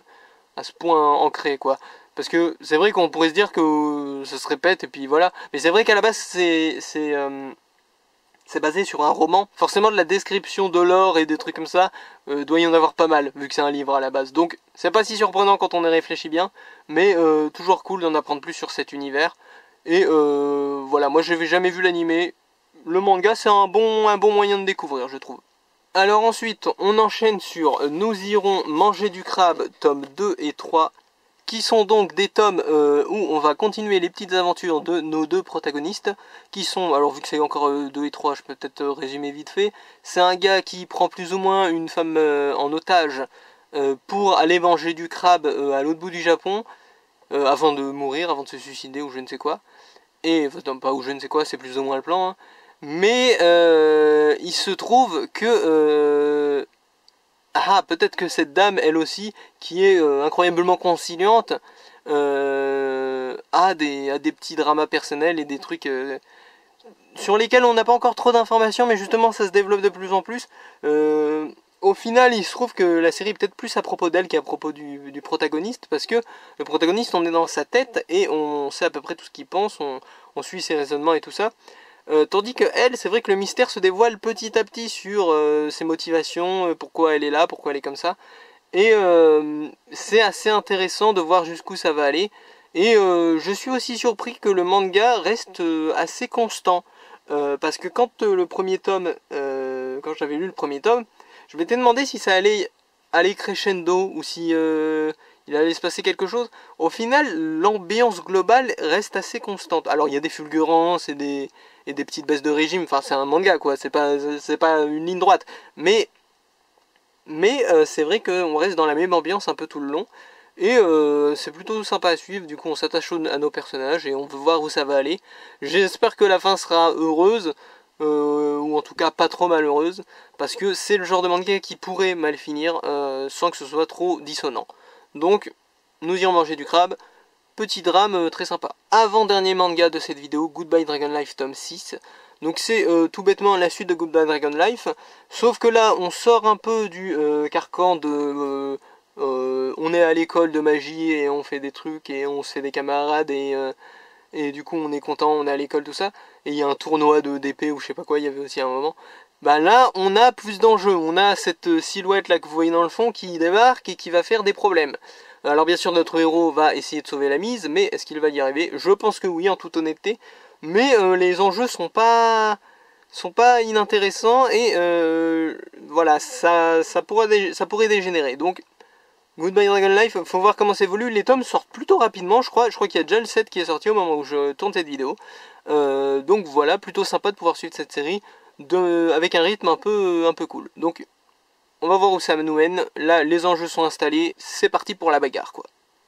ancré, quoi. Parce que c'est vrai qu'on pourrait se dire que ça se répète et puis voilà. Mais c'est vrai qu'à la base, c'est basé sur un roman. Forcément, de la description de l'or et des trucs comme ça, doit y en avoir pas mal, vu que c'est un livre à la base. Donc, c'est pas si surprenant quand on y réfléchit bien, mais toujours cool d'en apprendre plus sur cet univers. Et voilà, moi je n'avais jamais vu l'animé. Le manga, c'est un bon moyen de découvrir, je trouve. Alors ensuite, on enchaîne sur Nous irons manger du crabe, tomes 2 et 3, qui sont donc des tomes où on va continuer les petites aventures de nos deux protagonistes, qui sont, alors vu que c'est encore 2 et 3, je peux peut-être résumer vite fait, c'est un gars qui prend plus ou moins une femme en otage pour aller manger du crabe à l'autre bout du Japon, avant de mourir, avant de se suicider ou je ne sais quoi, et, non, pas ou je ne sais quoi, c'est plus ou moins le plan, hein. Mais il se trouve que peut-être que cette dame, elle aussi, qui est incroyablement conciliante, a des petits dramas personnels et des trucs sur lesquels on n'a pas encore trop d'informations, mais justement ça se développe de plus en plus. Au final, il se trouve que la série est peut-être plus à propos d'elle qu'à propos du protagoniste, parce que le protagoniste, on est dans sa tête et on sait à peu près tout ce qu'il pense, on suit ses raisonnements et tout ça. Tandis que elle, c'est vrai que le mystère se dévoile petit à petit sur ses motivations, pourquoi elle est là, pourquoi elle est comme ça. Et c'est assez intéressant de voir jusqu'où ça va aller. Et je suis aussi surpris que le manga reste assez constant. Parce que quand le premier tome, quand j'avais lu le premier tome, je m'étais demandé si ça allait aller crescendo ou si il allait se passer quelque chose. Au final, l'ambiance globale reste assez constante. Alors il y a des fulgurances et des petites baisses de régime. Enfin, c'est un manga, quoi. C'est pas une ligne droite. Mais c'est vrai qu'on reste dans la même ambiance un peu tout le long. Et c'est plutôt sympa à suivre. Du coup, on s'attache à nos personnages et on veut voir où ça va aller. J'espère que la fin sera heureuse. Ou en tout cas pas trop malheureuse. Parce que c'est le genre de manga qui pourrait mal finir sans que ce soit trop dissonant. Donc, nous irons manger du crabe. Petit drame très sympa. Avant-dernier manga de cette vidéo, Goodbye Dragon Life tome 6. Donc c'est tout bêtement la suite de Goodbye Dragon Life. Sauf que là, on sort un peu du carcan de... on est à l'école de magie et on fait des trucs et on se fait des camarades et du coup on est content, on est à l'école, tout ça. Et il y a un tournoi d'épée ou je sais pas quoi, il y avait aussi un moment. Bah là, on a plus d'enjeux. On a cette silhouette là que vous voyez dans le fond qui débarque et qui va faire des problèmes. Alors bien sûr, notre héros va essayer de sauver la mise, mais est-ce qu'il va y arriver? Je pense que oui, en toute honnêteté. Mais les enjeux sont pas inintéressants et voilà, ça pourrait dégénérer. Donc, Goodbye Dragon Life, faut voir comment ça évolue. Les tomes sortent plutôt rapidement, je crois. Je crois qu'il y a déjà le 7 qui est sorti au moment où je tourne cette vidéo. Donc voilà, plutôt sympa de pouvoir suivre cette série avec un rythme un peu cool. Donc, on va voir où ça nous mène. Là, les enjeux sont installés. C'est parti pour la bagarre, quoi.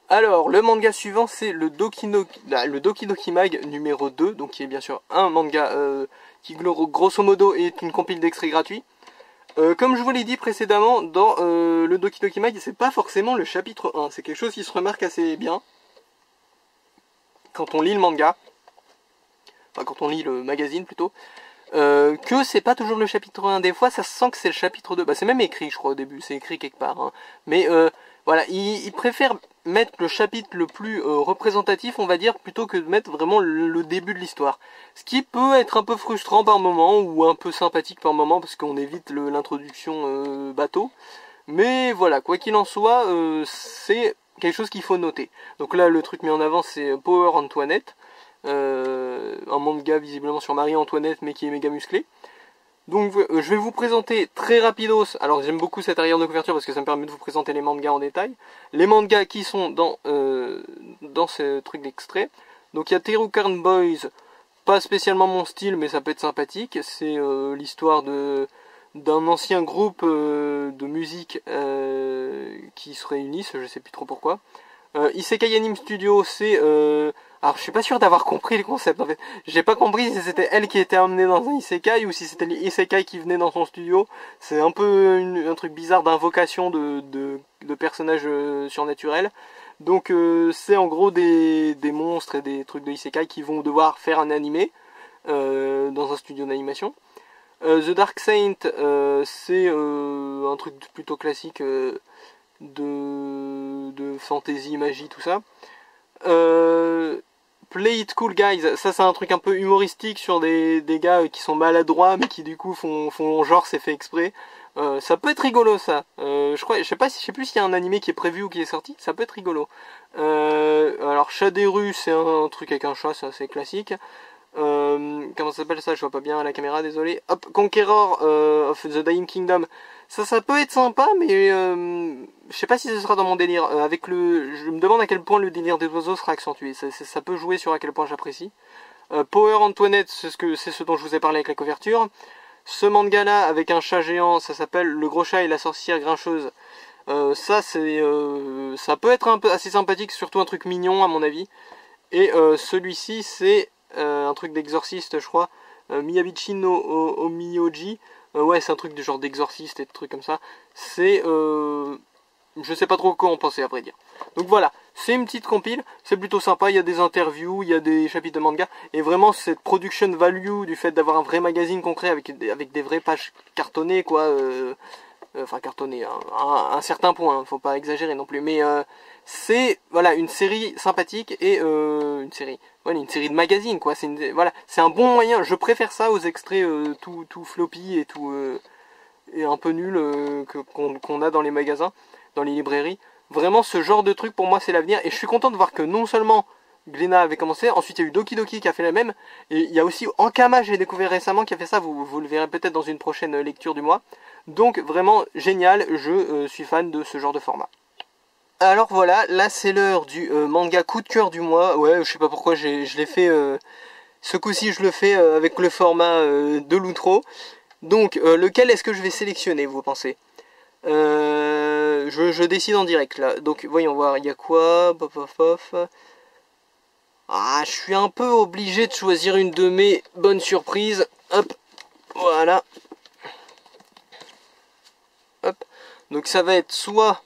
Alors, le manga suivant, c'est le Doki Doki Mag numéro 2. Donc, qui est bien sûr un manga qui, grosso modo, est une compile d'extraits gratuits. Comme je vous l'ai dit précédemment, dans le Doki Doki Mag, c'est pas forcément le chapitre 1. C'est quelque chose qui se remarque assez bien quand on lit le manga. Enfin, quand on lit le magazine, plutôt. Que c'est pas toujours le chapitre 1, des fois ça se sent que c'est le chapitre 2, bah c'est même écrit je crois au début, c'est écrit quelque part, hein. Mais voilà, il préfère mettre le chapitre le plus représentatif on va dire, plutôt que de mettre vraiment le début de l'histoire. Ce qui peut être un peu frustrant par moment, ou un peu sympathique par moment, parce qu'on évite l'introduction bateau. Mais voilà, quoi qu'il en soit, c'est quelque chose qu'il faut noter. Donc là le truc mis en avant c'est Power Antoinette. Un manga visiblement sur Marie-Antoinette mais qui est méga musclé. Donc je vais vous présenter très rapidos, alors j'aime beaucoup cette arrière de couverture parce que ça me permet de vous présenter les mangas en détail. Les mangas qui sont dans ce truc d'extrait. Donc il y a Terukan Boys, pas spécialement mon style mais ça peut être sympathique. C'est l'histoire d'un ancien groupe de musique qui se réunissent, je sais plus trop pourquoi. Isekai Anime Studio, c'est... alors je suis pas sûr d'avoir compris le concept en fait. J'ai pas compris si c'était elle qui était emmenée dans un isekai ou si c'était l'isekai qui venait dans son studio. C'est un peu un truc bizarre d'invocation de personnages surnaturels. Donc c'est en gros des monstres et des trucs de isekai qui vont devoir faire un animé. dans un studio d'animation. The Dark Saint, c'est un truc plutôt classique de fantasy, magie, tout ça. Play It Cool Guys, ça c'est un truc un peu humoristique sur des gars qui sont maladroits mais qui du coup font genre c'est fait exprès. Ça peut être rigolo ça. Je sais plus s'il y a un animé qui est prévu ou qui est sorti. Ça peut être rigolo. Alors Chat des rues, c'est un truc avec un chat, c'est assez classique. Comment ça s'appelle ça? Je vois pas bien à la caméra, désolé. Hop, Conqueror of the Dying Kingdom. Ça peut être sympa, mais je sais pas si ce sera dans mon délire. Je me demande à quel point le délire des oiseaux sera accentué. Ça peut jouer sur à quel point j'apprécie. Power Antoinette, c'est ce dont je vous ai parlé avec la couverture. Ce manga-là, avec un chat géant, ça s'appelle Le Gros Chat et la Sorcière Grincheuse. Ça peut être un peu assez sympathique, surtout un truc mignon à mon avis. Et celui-ci, c'est un truc d'exorciste, je crois. Miyabichi no Omiyoji. Ouais, c'est un truc du genre d'exorciste et de trucs comme ça. C'est... je sais pas trop quoi en penser, à vrai dire. Donc voilà, c'est une petite compile, c'est plutôt sympa, il y a des interviews, il y a des chapitres de manga, et vraiment cette production value du fait d'avoir un vrai magazine concret avec des vraies pages cartonnées, quoi. Enfin cartonnées, à un certain point, faut pas exagérer non plus, mais c'est voilà une série sympathique et une série de magazines, quoi. C'est un bon moyen. Je préfère ça aux extraits tout floppy et tout et un peu nul qu'on a dans les magasins, dans les librairies. Vraiment, ce genre de truc pour moi c'est l'avenir, et je suis content de voir que non seulement Glénat avait commencé, ensuite il y a eu Doki Doki qui a fait la même, et il y a aussi Ankama, j'ai découvert récemment, qui a fait ça. Vous le verrez peut-être dans une prochaine lecture du mois. Donc vraiment génial, je suis fan de ce genre de format. Alors voilà, là c'est l'heure du manga coup de cœur du mois. Ouais, je sais pas pourquoi je l'ai fait, ce coup-ci je le fais avec le format de l'outro. Donc lequel est-ce que je vais sélectionner, vous pensez? Je décide en direct là. Donc voyons voir, il y a quoi? Ah, je suis un peu obligé de choisir une de mes bonnes surprises. Hop, voilà. Hop. Donc ça va être soit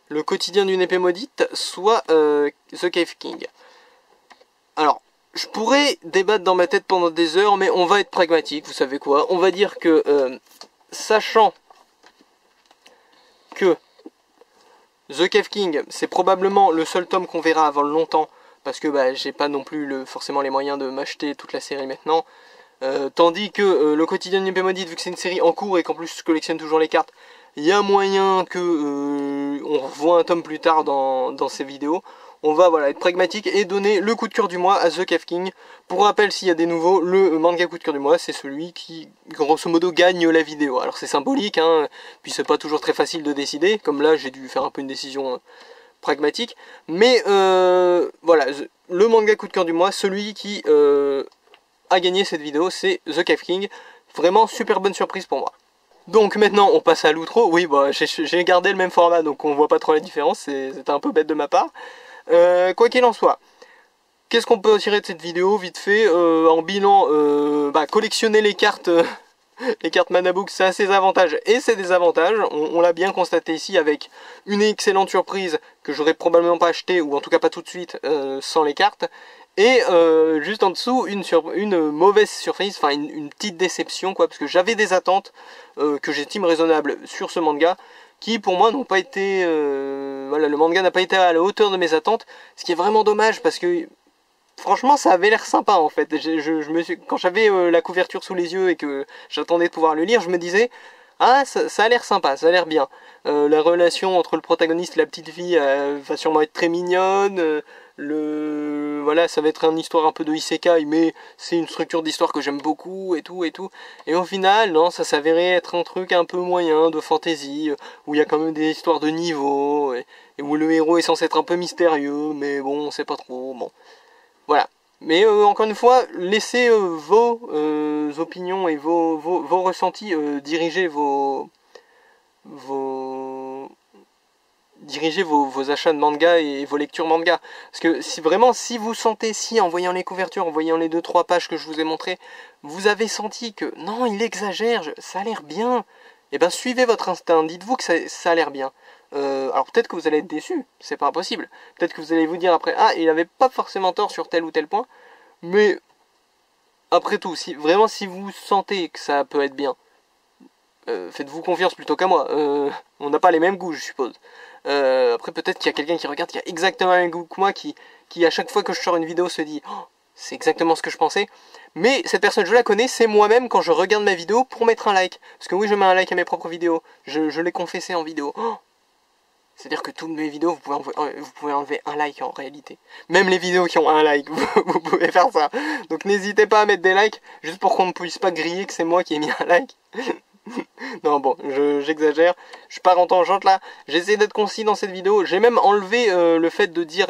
Le quotidien d'une épée maudite, soit The Cave King. Alors, je pourrais débattre dans ma tête pendant des heures, mais on va être pragmatique, vous savez quoi. On va dire que, sachant que The Cave King, c'est probablement le seul tome qu'on verra avant longtemps, parce que bah, j'ai pas non plus forcément les moyens de m'acheter toute la série maintenant. Tandis que Le quotidien d'une épée maudite, vu que c'est une série en cours et qu'en plus je collectionne toujours les cartes, il y a moyen que on revoie un tome plus tard dans ces vidéos. On va voilà, être pragmatique et donner le coup de cœur du mois à The Cave King. Pour rappel, s'il y a des nouveaux, le manga coup de cœur du mois, c'est celui qui, grosso modo, gagne la vidéo. Alors c'est symbolique, hein, puis c'est pas toujours très facile de décider. Comme là, j'ai dû faire un peu une décision pragmatique. Mais voilà, le manga coup de cœur du mois, celui qui a gagné cette vidéo, c'est The Cave King. Vraiment super bonne surprise pour moi. Donc maintenant on passe à l'outro. Oui, bah, j'ai gardé le même format, donc on voit pas trop la différence, c'était un peu bête de ma part. Quoi qu'il en soit, qu'est-ce qu'on peut tirer de cette vidéo vite fait en bilan? Collectionner les cartes les cartes Manabook, ça a ses avantages et ses désavantages. On l'a bien constaté ici avec une excellente surprise que j'aurais probablement pas acheté, ou en tout cas pas tout de suite, sans les cartes. Et juste en dessous, une mauvaise surprise, enfin une petite déception, quoi, parce que j'avais des attentes que j'estime raisonnables sur ce manga, qui pour moi n'ont pas été... voilà, le manga n'a pas été à la hauteur de mes attentes, ce qui est vraiment dommage, parce que franchement ça avait l'air sympa en fait. Quand j'avais la couverture sous les yeux et que j'attendais de pouvoir le lire, je me disais... Ah, ça a l'air sympa, ça a l'air bien. La relation entre le protagoniste et la petite fille va sûrement être très mignonne. Voilà, ça va être une histoire un peu de isekai, mais c'est une structure d'histoire que j'aime beaucoup et tout et tout. Et au final, non, ça s'avérait être un truc un peu moyen de fantasy, où il y a quand même des histoires de niveau, et où le héros est censé être un peu mystérieux, mais bon, on sait pas trop, bon. Voilà. Mais encore une fois, laissez vos opinions et vos ressentis diriger vos achats de manga et vos lectures manga. Parce que si vous sentez, si en voyant les couvertures, en voyant les 2-3 pages que je vous ai montrées, vous avez senti que non, il exagère, ça a l'air bien, et ben suivez votre instinct, dites-vous que ça a l'air bien. Alors peut-être que vous allez être déçu, c'est pas impossible. Peut-être que vous allez vous dire après, ah, il avait pas forcément tort sur tel ou tel point, mais après tout, si vous sentez que ça peut être bien, faites-vous confiance plutôt qu'à moi. On n'a pas les mêmes goûts, je suppose. Après, peut-être qu'il y a quelqu'un qui regarde qui a exactement le même goût que moi, qui à chaque fois que je sors une vidéo se dit oh, c'est exactement ce que je pensais. Mais cette personne, je la connais, c'est moi-même quand je regarde ma vidéo pour mettre un like. Parce que oui, je mets un like à mes propres vidéos. Je l'ai confessé en vidéo. Oh, c'est-à-dire que toutes mes vidéos, vous pouvez enlever un like en réalité. Même les vidéos qui ont un like, vous pouvez faire ça. Donc n'hésitez pas à mettre des likes, juste pour qu'on ne puisse pas griller que c'est moi qui ai mis un like. Non bon, j'exagère, je pars en tangente là, j'essaie d'être concis dans cette vidéo, j'ai même enlevé le fait de dire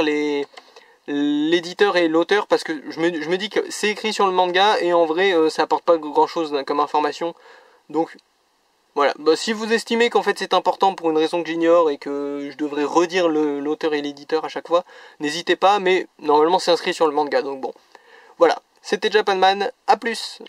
l'éditeur et l'auteur parce que je me dis que c'est écrit sur le manga et en vrai ça apporte pas grand chose comme information, donc voilà, bah, si vous estimez qu'en fait c'est important pour une raison que j'ignore et que je devrais redire l'auteur et l'éditeur à chaque fois, n'hésitez pas, mais normalement c'est inscrit sur le manga, donc bon, voilà, c'était Japanman, à plus.